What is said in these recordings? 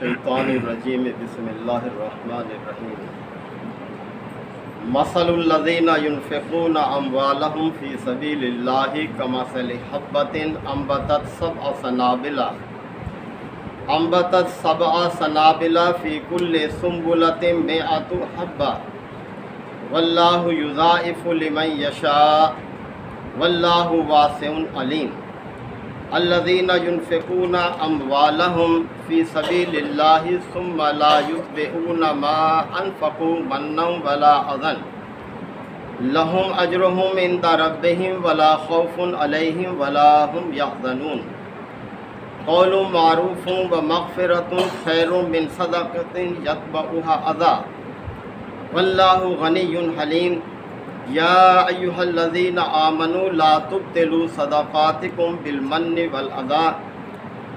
الشیطان الرجیم بسم اللہ الرحمن الرحیم مثل الذین ينفقون اموالهم فی سبیل اللہ کمثل حبۃ انبتت سبع سنابل فی کل سنبلۃ مئۃ حبۃ واللہ یضاعف لمن یشاء واللہ واسع علیم الذین ينفقون اموالهم فی سبیل اللہ ثم لا یتبعون ما انفقوا منا ولا اذى لهم اجرهم عند ربهم ولا خوف علیہم ولا هم يحزنون قول معروف ومغفرۃ خیر من صدقۃ یتبعها اذى واللہ غنی حلیم یا ایہا الذین آمنوا لا تبطلوا صدقاتکم بالمن والاذى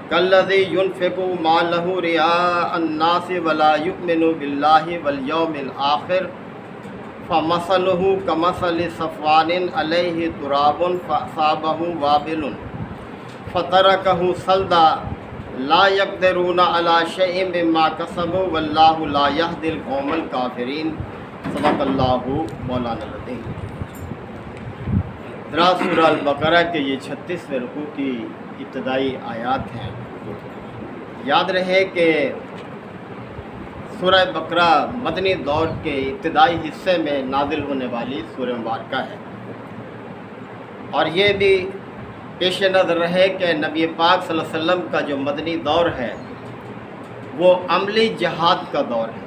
کالذی ينفق مالہ رئاء الناس ولا یؤمن باللہ والیوم الآخر فمثلہ کمثل صفوان علیہ تراب فأصابہ وابل فترکہ صلدا لا یقدرون علی شیء مما کسبوا واللہ لا یہدی القوم الکافرین۔ صدق اللہ مولانا العظیم۔ سورہ البقرہ کے یہ 36ویں رکوع کی ابتدائی آیات ہیں۔ یاد رہے کہ سورہ بقرہ مدنی دور کے ابتدائی حصے میں نازل ہونے والی سورہ مبارکہ ہے، اور یہ بھی پیش نظر رہے کہ نبی پاک صلی اللہ علیہ وسلم کا جو مدنی دور ہے وہ عملی جہاد کا دور ہے،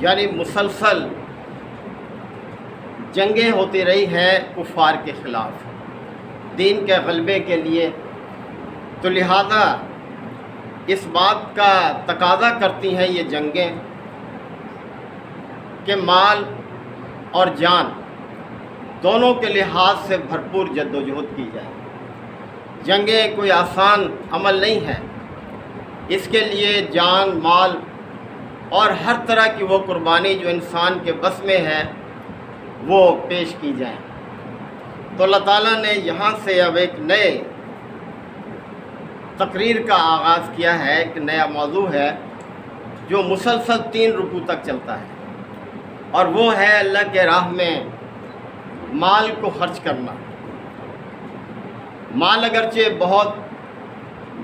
یعنی مسلسل جنگیں ہوتی رہی ہیں کفار کے خلاف دین کے غلبے کے لیے، تو لہذا اس بات کا تقاضا کرتی ہیں یہ جنگیں کہ مال اور جان دونوں کے لحاظ سے بھرپور جد و جہد کی جائے۔ جنگیں کوئی آسان عمل نہیں ہے، اس کے لیے جان، مال اور ہر طرح کی وہ قربانی جو انسان کے بس میں ہے وہ پیش کی جائیں۔ تو اللہ تعالیٰ نے یہاں سے اب ایک نئے تقریر کا آغاز کیا ہے، ایک نیا موضوع ہے جو مسلسل 3 رکوع تک چلتا ہے، اور وہ ہے اللہ کے راہ میں مال کو خرچ کرنا۔ مال اگرچہ بہت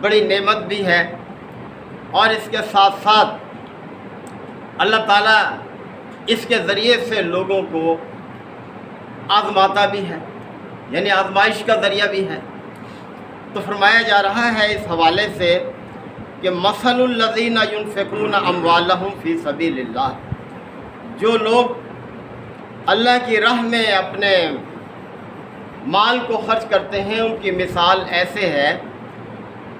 بڑی نعمت بھی ہے، اور اس کے ساتھ ساتھ اللہ تعالیٰ اس کے ذریعے سے لوگوں کو آزماتا بھی ہے، یعنی آزمائش کا ذریعہ بھی ہے۔ تو فرمایا جا رہا ہے اس حوالے سے کہ مثل الذین ينفقون اموالهم فی سبیل اللہ، جو لوگ اللہ کی راہ میں اپنے مال کو خرچ کرتے ہیں ان کی مثال ایسے ہے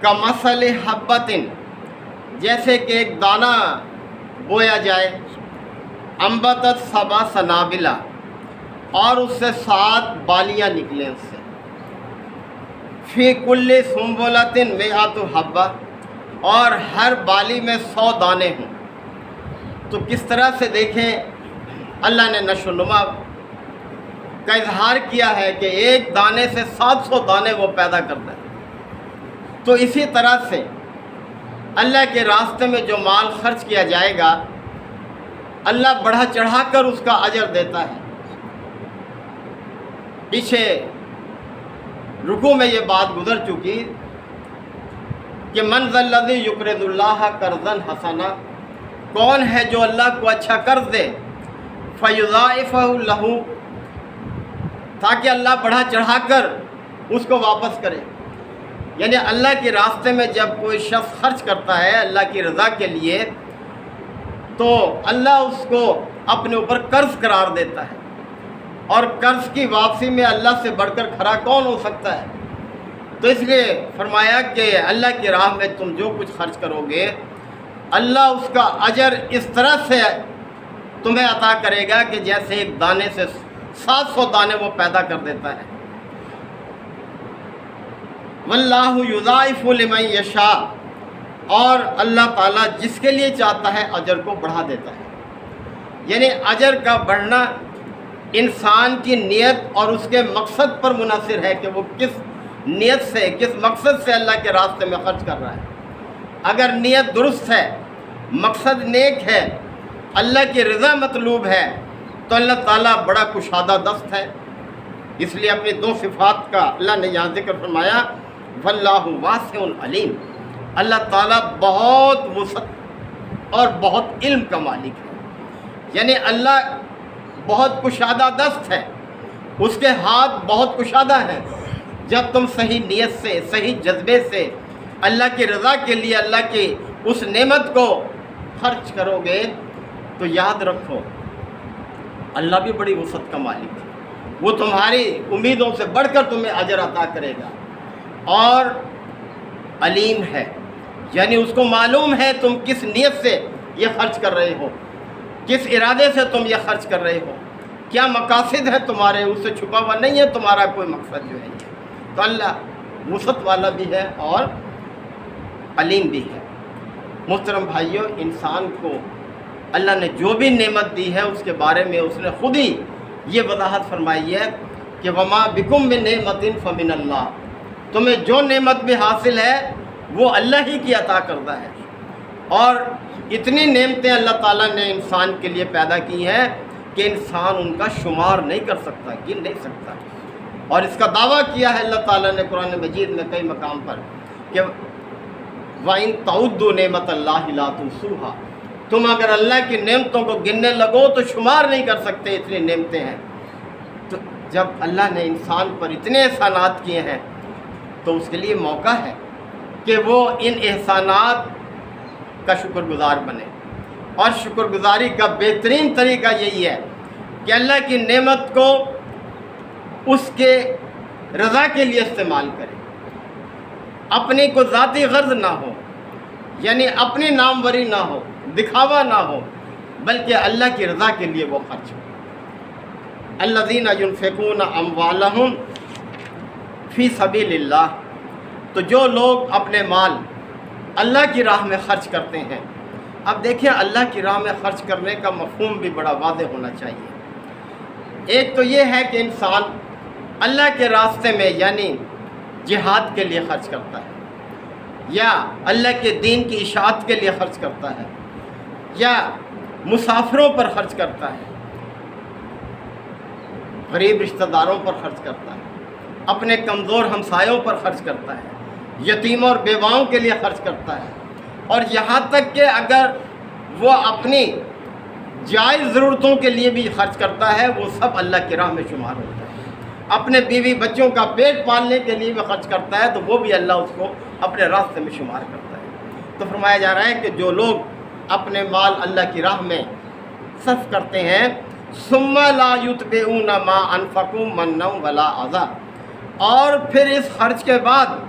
کمثل حبۃ، جیسے کہ ایک دانہ بویا جائے، انبتت سبع سنابل، اور اس سے 7 بالیاں نکلیں اس سے، فی کل سنبلۃ مئۃ حبۃ، اور ہر بالی میں 100 دانے ہوں۔ تو کس طرح سے دیکھیں اللہ نے نشو و نما کا اظہار کیا ہے کہ ایک دانے سے 700 دانے وہ پیدا کرتا ہے۔ تو اسی طرح سے اللہ کے راستے میں جو مال خرچ کیا جائے گا اللہ بڑھا چڑھا کر اس کا اجر دیتا ہے۔ پیچھے رکوع میں یہ بات گزر چکی کہ من ذا الذی یقرض اللہ قرضا حسنا، کون ہے جو اللہ کو اچھا قرض دے، فیضاعفہ لہ، تاکہ اللہ بڑھا چڑھا کر اس کو واپس کرے۔ یعنی اللہ کے راستے میں جب کوئی شخص خرچ کرتا ہے اللہ کی رضا کے لیے تو اللہ اس کو اپنے اوپر قرض قرار دیتا ہے، اور قرض کی واپسی میں اللہ سے بڑھ کر کھڑا کون ہو سکتا ہے؟ تو اس لیے فرمایا کہ اللہ کی راہ میں تم جو کچھ خرچ کرو گے اللہ اس کا اجر اس طرح سے تمہیں عطا کرے گا کہ جیسے ایک دانے سے 700 دانے وہ پیدا کر دیتا ہے۔ واللہ یضاعف لمن یشاء، اور اللہ تعالیٰ جس کے لیے چاہتا ہے اجر کو بڑھا دیتا ہے۔ یعنی اجر کا بڑھنا انسان کی نیت اور اس کے مقصد پر منحصر ہے کہ وہ کس نیت سے، کس مقصد سے اللہ کے راستے میں خرچ کر رہا ہے۔ اگر نیت درست ہے، مقصد نیک ہے، اللہ کی رضا مطلوب ہے، تو اللہ تعالیٰ بڑا کشادہ دست ہے۔ اس لیے اپنی دو صفات کا اللہ نے یہاں ذکر فرمایا، واللہ واسع علیم، اللہ تعالیٰ بہت وسعت اور بہت علم کا مالک ہے۔ یعنی اللہ بہت کشادہ دست ہے، اس کے ہاتھ بہت کشادہ ہیں۔ جب تم صحیح نیت سے، صحیح جذبے سے اللہ کی رضا کے لیے اللہ کی اس نعمت کو خرچ کرو گے تو یاد رکھو اللہ بھی بڑی وسعت کا مالک ہے، وہ تمہاری امیدوں سے بڑھ کر تمہیں اجر عطا کرے گا، اور علیم ہے، یعنی اس کو معلوم ہے تم کس نیت سے یہ خرچ کر رہے ہو، کس ارادے سے تم یہ خرچ کر رہے ہو، کیا مقاصد ہے تمہارے، اس سے چھپا ہوا نہیں ہے تمہارا کوئی مقصد جو ہے یہ۔ تو اللہ وسعت والا بھی ہے اور علیم بھی ہے۔ محترم بھائیوں، انسان کو اللہ نے جو بھی نعمت دی ہے اس کے بارے میں اس نے خود ہی یہ وضاحت فرمائی ہے کہ وما بکم من نعمت فمن اللہ، تمہیں جو نعمت بھی حاصل ہے وہ اللہ ہی کی عطا کردہ ہے، اور اتنی نعمتیں اللہ تعالیٰ نے انسان کے لیے پیدا کی ہیں کہ انسان ان کا شمار نہیں کر سکتا، گن نہیں سکتا، اور اس کا دعویٰ کیا ہے اللہ تعالیٰ نے قرآن مجید میں کئی مقام پر کہ وَإِن تَعُدُّوا نِعْمَتَ اللَّهِ لَا تُحْصُوهَا، تم اگر اللہ کی نعمتوں کو گننے لگو تو شمار نہیں کر سکتے، اتنی نعمتیں ہیں۔ تو جب اللہ نے انسان پر اتنے احسانات کیے ہیں تو اس کے لیے موقع ہے کہ وہ ان احسانات کا شکر گزار بنے، اور شکر گزاری کا بہترین طریقہ یہی ہے کہ اللہ کی نعمت کو اس کے رضا کے لیے استعمال کرے، اپنی کو ذاتی غرض نہ ہو، یعنی اپنی ناموری نہ ہو، دکھاوا نہ ہو، بلکہ اللہ کی رضا کے لیے وہ خرچ ہو۔ الذین ينفقون اموالهم فی سبیل اللہ، تو جو لوگ اپنے مال اللہ کی راہ میں خرچ کرتے ہیں۔ اب دیکھیں اللہ کی راہ میں خرچ کرنے کا مفہوم بھی بڑا واضح ہونا چاہیے۔ ایک تو یہ ہے کہ انسان اللہ کے راستے میں یعنی جہاد کے لیے خرچ کرتا ہے، یا اللہ کے دین کی اشاعت کے لیے خرچ کرتا ہے، یا مسافروں پر خرچ کرتا ہے، غریب رشتہ داروں پر خرچ کرتا ہے، اپنے کمزور ہمسایوں پر خرچ کرتا ہے، یتیموں اور بیواؤں کے لیے خرچ کرتا ہے، اور یہاں تک کہ اگر وہ اپنی جائز ضرورتوں کے لیے بھی خرچ کرتا ہے وہ سب اللہ کی راہ میں شمار ہوتا ہے۔ اپنے بیوی بچوں کا پیٹ پالنے کے لیے بھی خرچ کرتا ہے تو وہ بھی اللہ اس کو اپنے راستے میں شمار کرتا ہے۔ تو فرمایا جا رہا ہے کہ جو لوگ اپنے مال اللہ کی راہ میں صرف کرتے ہیں، ثم لا یتبعون ما انفقوا منا ولا اذى، اور پھر اس خرچ کے بعد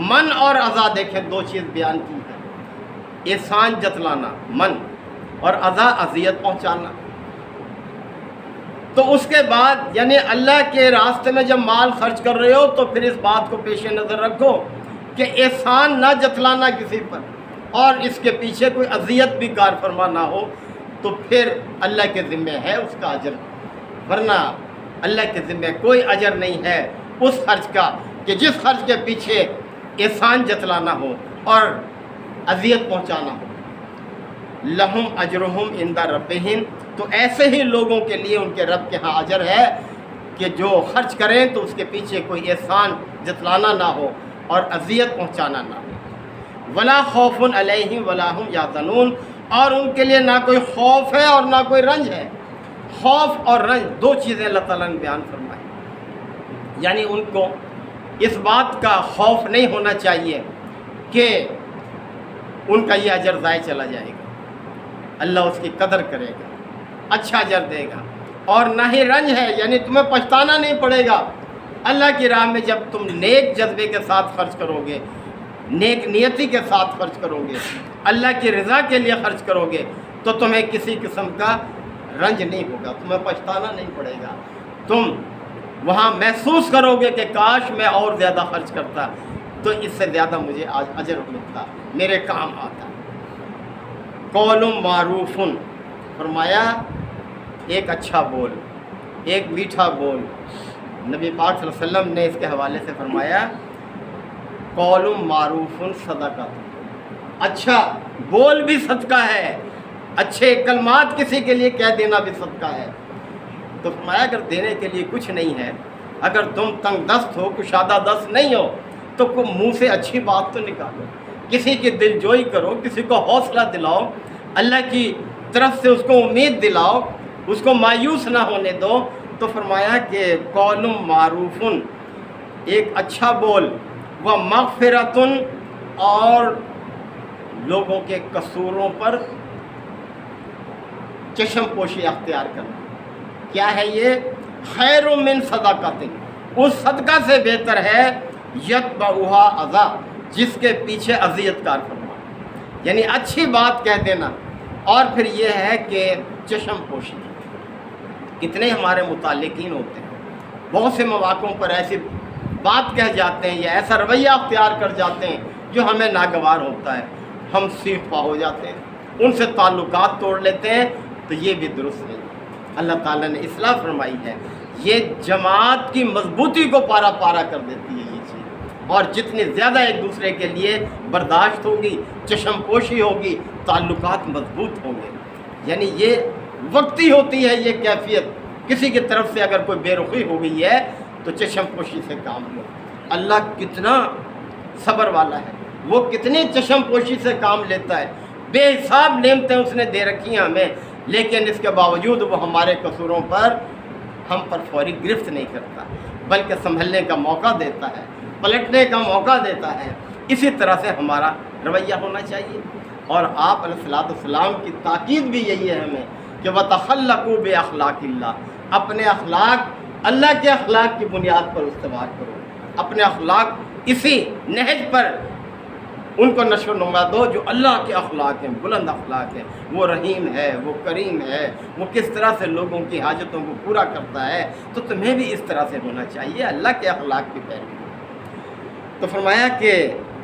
من اور اذى، دیکھیں دو چیز بیان کی ہے، احسان جتلانا من، اور اذى اذیت پہنچانا۔ تو اس کے بعد یعنی اللہ کے راستے میں جب مال خرچ کر رہے ہو تو پھر اس بات کو پیش نظر رکھو کہ احسان نہ جتلانا کسی پر، اور اس کے پیچھے کوئی اذیت بھی کار فرما نہ ہو، تو پھر اللہ کے ذمہ ہے اس کا اجر، ورنہ اللہ کے ذمہ کوئی اجر نہیں ہے اس خرچ کا کہ جس خرچ کے پیچھے احسان جتلانا ہو اور اذیت پہنچانا ہو۔ لہم اجرہم عند ربہم، تو ایسے ہی لوگوں کے لیے ان کے رب کے ہاں اجر ہے کہ جو خرچ کریں تو اس کے پیچھے کوئی احسان جتلانا نہ ہو اور اذیت پہنچانا نہ ہو۔ ولا خوف علیہم ولا ہم یحزنون، اور ان کے لیے نہ کوئی خوف ہے اور نہ کوئی رنج ہے۔ خوف اور رنج دو چیزیں اللہ تعالیٰ نے بیان فرمائی، یعنی ان کو اس بات کا خوف نہیں ہونا چاہیے کہ ان کا یہ اجر ضائع چلا جائے گا، اللہ اس کی قدر کرے گا، اچھا اجر دے گا، اور نہ ہی رنج ہے، یعنی تمہیں پچھتانا نہیں پڑے گا۔ اللہ کی راہ میں جب تم نیک جذبے کے ساتھ خرچ کرو گے، نیک نیتی کے ساتھ خرچ کرو گے، اللہ کی رضا کے لیے خرچ کرو گے، تو تمہیں کسی قسم کا رنج نہیں ہوگا، تمہیں پچھتانا نہیں پڑے گا، تم وہاں محسوس کرو گے کہ کاش میں اور زیادہ خرچ کرتا تو اس سے زیادہ مجھے آج اجر ملتا، میرے کام آتا۔ قول معروف، فرمایا ایک اچھا بول، ایک میٹھا بول۔ نبی پاک صلی اللہ علیہ وسلم نے اس کے حوالے سے فرمایا قول معروف صدقہ، اچھا بول بھی صدقہ ہے، اچھے کلمات کسی کے لیے کہہ دینا بھی صدقہ ہے۔ تو فرمایا اگر دینے کے لیے کچھ نہیں ہے، اگر تم تنگ دست ہو، کشادہ دست نہیں ہو، تو منہ سے اچھی بات تو نکالو، کسی کی دل جوئی کرو، کسی کو حوصلہ دلاؤ، اللہ کی طرف سے اس کو امید دلاؤ، اس کو مایوس نہ ہونے دو۔ تو فرمایا کہ قول معروف، ایک اچھا بول، و مغفرۃ، اور لوگوں کے قصوروں پر چشم پوشی اختیار کرنا۔ کیا ہے یہ؟ خیر من صدقۃ، اس صدقہ سے بہتر ہے یتبعھا اذی، جس کے پیچھے اذیت کار فرما، یعنی اچھی بات کہہ دینا۔ اور پھر یہ ہے کہ چشم پوشی، کتنے ہمارے متعلقین ہوتے ہیں، بہت سے مواقعوں پر ایسی بات کہہ جاتے ہیں یا ایسا رویہ اختیار کر جاتے ہیں جو ہمیں ناگوار ہوتا ہے، ہم سیخ پا ہو جاتے ہیں، ان سے تعلقات توڑ لیتے ہیں، تو یہ بھی درست نہیں۔ اللہ تعالیٰ نے اصلاح فرمائی ہے، یہ جماعت کی مضبوطی کو پارا پارا کر دیتی ہے یہ چیز، اور جتنی زیادہ ایک دوسرے کے لیے برداشت ہوگی، چشم پوشی ہوگی، تعلقات مضبوط ہوں گے۔ یعنی یہ وقتی ہوتی ہے یہ کیفیت، کسی کی طرف سے اگر کوئی بے رخی ہو گئی ہے تو چشم پوشی سے کام لو۔ اللہ کتنا صبر والا ہے، وہ کتنی چشم پوشی سے کام لیتا ہے، بے حساب نعمتیں اس نے دے رکھی ہیں ہمیں، لیکن اس کے باوجود وہ ہمارے قصوروں پر ہم پر فوری گرفت نہیں کرتا، بلکہ سنبھلنے کا موقع دیتا ہے، پلٹنے کا موقع دیتا ہے۔ اسی طرح سے ہمارا رویہ ہونا چاہیے۔ اور آپ علیہ السلام کی تاکید بھی یہی ہے ہمیں کہ وَتَخَلَّقُوا بِأَخْلَاقِ اللَّهِ، اپنے اخلاق اللہ کے اخلاق کی بنیاد پر استوار کرو، اپنے اخلاق اسی نہج پر ان کو نشو و نما دو جو اللہ کے اخلاق ہیں، بلند اخلاق ہیں۔ وہ رحیم ہے، وہ کریم ہے، وہ کس طرح سے لوگوں کی حاجتوں کو پورا کرتا ہے، تو تمہیں بھی اس طرح سے ہونا چاہیے، اللہ کے اخلاق کی پیروی۔ تو فرمایا کہ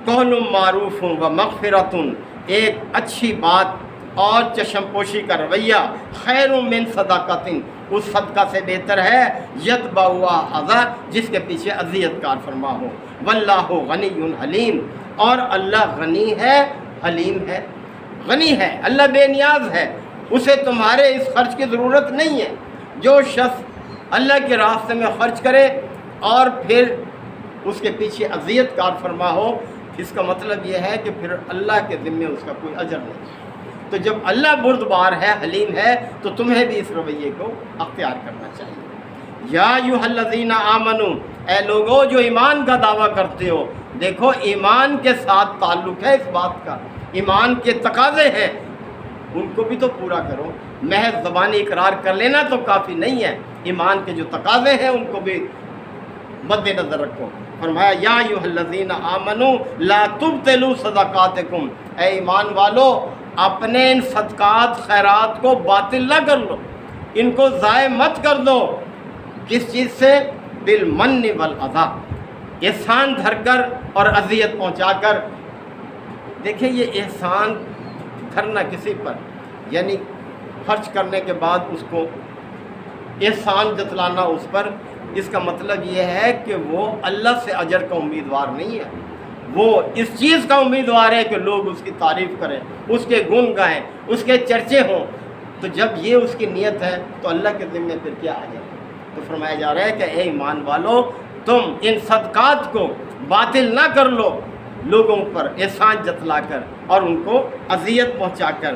قول معروف و مغفرۃ، ایک اچھی بات اور چشم پوشی کا رویہ، خیر من صدقۃ، اس صدقہ سے بہتر ہے یتبعھا اذی، جس کے پیچھے اذیت کار فرما ہو۔ واللہ غنی حلیم، اور اللہ غنی ہے، حلیم ہے۔ غنی ہے، اللہ بے نیاز ہے، اسے تمہارے اس خرچ کی ضرورت نہیں ہے۔ جو شخص اللہ کے راستے میں خرچ کرے اور پھر اس کے پیچھے اذیت کار فرما ہو، اس کا مطلب یہ ہے کہ پھر اللہ کے ذمے اس کا کوئی اجر نہیں۔ تو جب اللہ بردبار ہے، حلیم ہے، تو تمہیں بھی اس رویے کو اختیار کرنا چاہیے۔ یا ایھا الذین آمنوا، اے لوگو جو ایمان کا دعویٰ کرتے ہو، دیکھو ایمان کے ساتھ تعلق ہے اس بات کا، ایمان کے تقاضے ہیں، ان کو بھی تو پورا کرو۔ محض زبانی اقرار کر لینا تو کافی نہیں ہے، ایمان کے جو تقاضے ہیں ان کو بھی مد نظر رکھو۔ فرمایا یا ایھا الذین آمنوا لا تبطلوا صدقاتکم، اے ایمان والو اپنے ان صدقات خیرات کو باطل نہ کر لو، ان کو ضائع مت کر دو۔ کس چیز سے؟ بالمن والاذی، احسان دھر کر اور اذیت پہنچا کر۔ دیکھیں یہ احسان دھرنا کسی پر، یعنی خرچ کرنے کے بعد اس کو احسان جتلانا اس پر، اس کا مطلب یہ ہے کہ وہ اللہ سے اجر کا امیدوار نہیں ہے، وہ اس چیز کا امیدوار ہے کہ لوگ اس کی تعریف کریں، اس کے گن گائیں، اس کے چرچے ہوں۔ تو جب یہ اس کی نیت ہے تو اللہ کے ذمے پھر کیا آ جائے؟ تو فرمایا جا رہا ہے کہ اے ایمان والو تم ان صدقات کو باطل نہ کر لو، لوگوں پر احسان جتلا کر اور ان کو اذیت پہنچا کر۔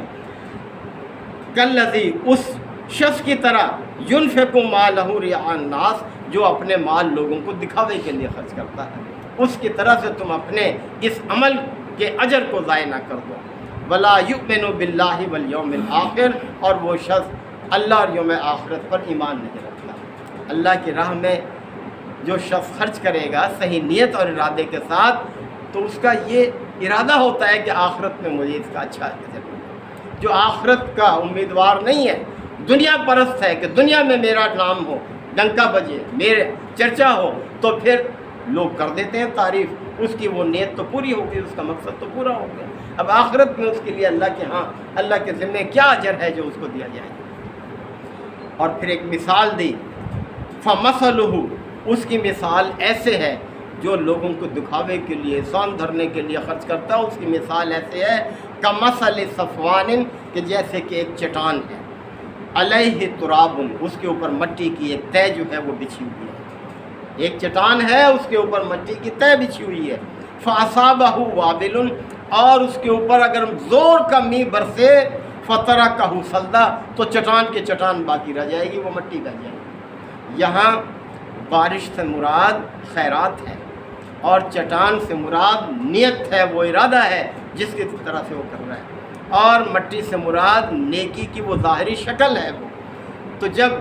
کالذی، اس شخص کی طرح، ينفق مالہ رئاء الناس، جو اپنے مال لوگوں کو دکھاوے کے لیے خرچ کرتا ہے، اس کی طرح سے تم اپنے اس عمل کے اجر کو ضائع نہ کر دو۔ ولا یؤمن باللہ والیوم الآخر، اور وہ شخص اللہ اور یوم آخرت پر ایمان نہیں رکھتا۔ اللہ کی راہ میں جو شخص خرچ کرے گا صحیح نیت اور ارادے کے ساتھ، تو اس کا یہ ارادہ ہوتا ہے کہ آخرت میں مجھے اس کا اچھا اجر ملے۔ جو آخرت کا امیدوار نہیں ہے، دنیا پرست ہے کہ دنیا میں میرا نام ہو، ڈنکا بجے، میرے چرچا ہو، تو پھر لوگ کر دیتے ہیں تعریف، اس کی وہ نیت تو پوری ہو گئی، اس کا مقصد تو پورا ہو گیا۔ اب آخرت میں اس کے لیے اللہ کے ہاں، اللہ کے ذمے کیا اجر ہے جو اس کو دیا جائے گا۔ اور پھر ایک مثال دی، فمثلہ، اس کی مثال ایسے ہے جو لوگوں کو دکھاوے کے لیے احسان دھرنے کے لیے خرچ کرتا ہے اس کی مثال ایسے ہے کمثل صفوان کہ جیسے کہ ایک چٹان ہے علیہ تراب اس کے اوپر مٹی کی ایک تہ جو ہے وہ بچھی ہوئی ہے، ایک چٹان ہے اس کے اوپر مٹی کی تہ بچھی ہوئی ہے، فاصابہ وابل اور اس کے اوپر اگر زور کا می برسے فترکہ صلدا تو چٹان کے چٹان باقی رہ جائے گی، وہ مٹی رہ جائے گی۔ یہاں بارش سے مراد خیرات ہے اور چٹان سے مراد نیت ہے، وہ ارادہ ہے جس کی طرح سے وہ کر رہا ہے، اور مٹی سے مراد نیکی کی وہ ظاہری شکل ہے۔ وہ تو جب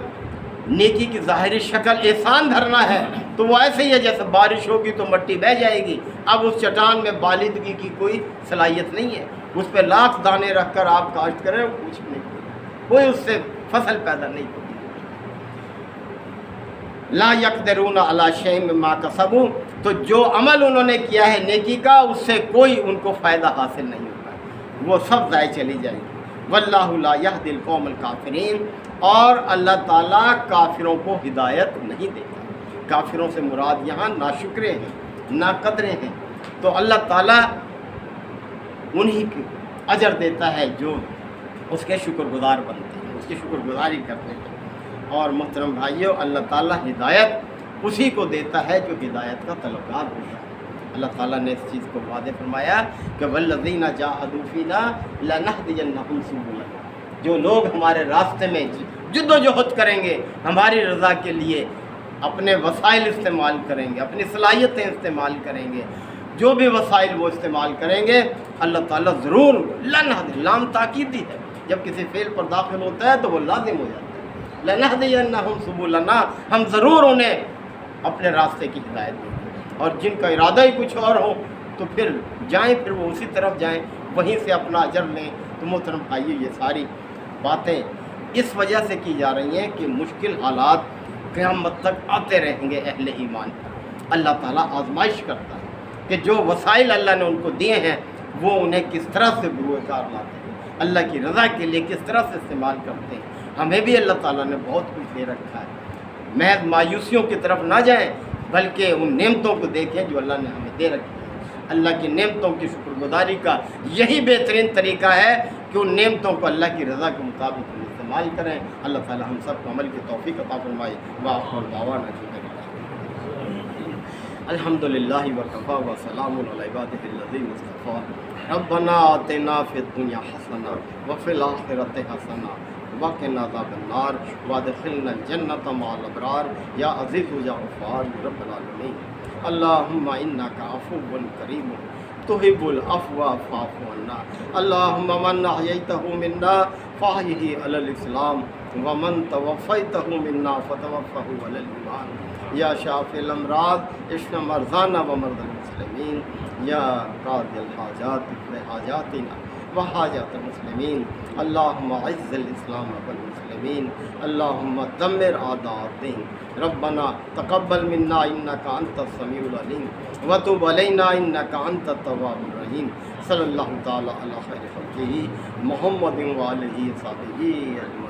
نیکی کی ظاہری شکل احسان دھرنا ہے تو وہ ایسے ہی ہے جیسے بارش ہوگی تو مٹی بہہ جائے گی، اب اس چٹان میں بالندگی کی کوئی صلاحیت نہیں ہے، اس پہ لاکھ دانے رکھ کر آپ کاشت کریں وہ کچھ نہیں ہوگا، کوئی اس سے فصل پیدا نہیں ہوگی۔ لا یقدرون علی شیء مما کسبوا تو جو عمل انہوں نے کیا ہے نیکی کا اس سے کوئی ان کو فائدہ حاصل نہیں ہوگا، وہ سب ضائع چلی جائیں گی۔ واللہ لا یہدی القوم الکافرین اور اللہ تعالیٰ کافروں کو ہدایت نہیں دیتا۔ کافروں سے مراد یہاں ناشکرے ہیں، ناقدرے ہیں، تو اللہ تعالیٰ انہی کی اجر دیتا ہے جو اس کے شکر گزار بنتے ہیں، اس کی شکر گزاری کرتے ہیں۔ اور محترم بھائیوں، اللہ تعالیٰ ہدایت اسی کو دیتا ہے جو ہدایت کا طلبگار ہوتا ہے۔ اللہ تعالیٰ نے اس چیز کو واضح فرمایا کہ والذین جاہدوا فینا لنہدینہم سبلنا، جو لوگ ہمارے راستے میں جد و جہد کریں گے، ہماری رضا کے لیے اپنے وسائل استعمال کریں گے، اپنی صلاحیتیں استعمال کریں گے، جو بھی وسائل وہ استعمال کریں گے، اللہ تعالیٰ ضرور لام تاکیدی ہے، جب کسی فعل پر داخل ہوتا ہے تو وہ لازم ہو جاتا ہے۔ لنہدینہم سبلنا، ہم ضرور انہیں اپنے راستے کی ہدایت دیں گے، اور جن کا ارادہ ہی کچھ اور ہو تو پھر جائیں، پھر وہ اسی طرف جائیں، وہیں سے اپنا اجر لیں۔ تو محترم بھائیو، یہ ساری باتیں اس وجہ سے کی جا رہی ہیں کہ مشکل حالات قیامت تک آتے رہیں گے اہل ایمان پر۔ اللہ تعالیٰ آزمائش کرتا ہے کہ جو وسائل اللہ نے ان کو دیے ہیں وہ انہیں کس طرح سے بروئے کار لاتے ہیں، اللہ کی رضا کے لیے کس طرح سے استعمال کرتے ہیں۔ ہمیں بھی اللہ تعالیٰ نے بہت کچھ دے رکھا ہے، محض مایوسیوں کی طرف نہ جائیں بلکہ ان نعمتوں کو دیکھیں جو اللہ نے ہمیں دے رکھی ہے۔ اللہ کی نعمتوں کی شکر گزاری کا یہی بہترین طریقہ ہے کہ ان نعمتوں کو اللہ کی رضا کے مطابق ہم استعمال کریں۔ اللہ تعالیٰ ہم سب کو عمل کی توفیق عطا فرمائے۔ وآخر دعوانا الحمدللہ وکفیٰ وسلام علی عبادہ الذین اصطفیٰ۔ ربنا آتنا فی الدنیا حسنہ وفی الآخرۃ حسنہ وقنا عذاب النار وادخلنا الجنۃ مع الابرار یا عزیز یا غفار رب العالمین۔ اللہم انک عفو کریم تحب العفو فاعف عنا۔ اللہم من احییتہ منا فاحیہ علی الاسلام ومن توفیتہ منا فتوفہ علی الایمان۔ یا شافی الامراض اشف مرضانا ومرضى المسلمین، یا قاضی الحاجات اقض حاجاتنا وحاجات المسلمین۔ اللہم اعز الاسلام والمسلمین، اللہم دمر اعداء الدین۔ ربنا تقبل منا انک انت السمیع العلیم وتب علینا انک انت التواب الرحیم۔ صلی اللہ تعالی علی خیر خلقہ محمد وآلہ وصحبہ اجمعین۔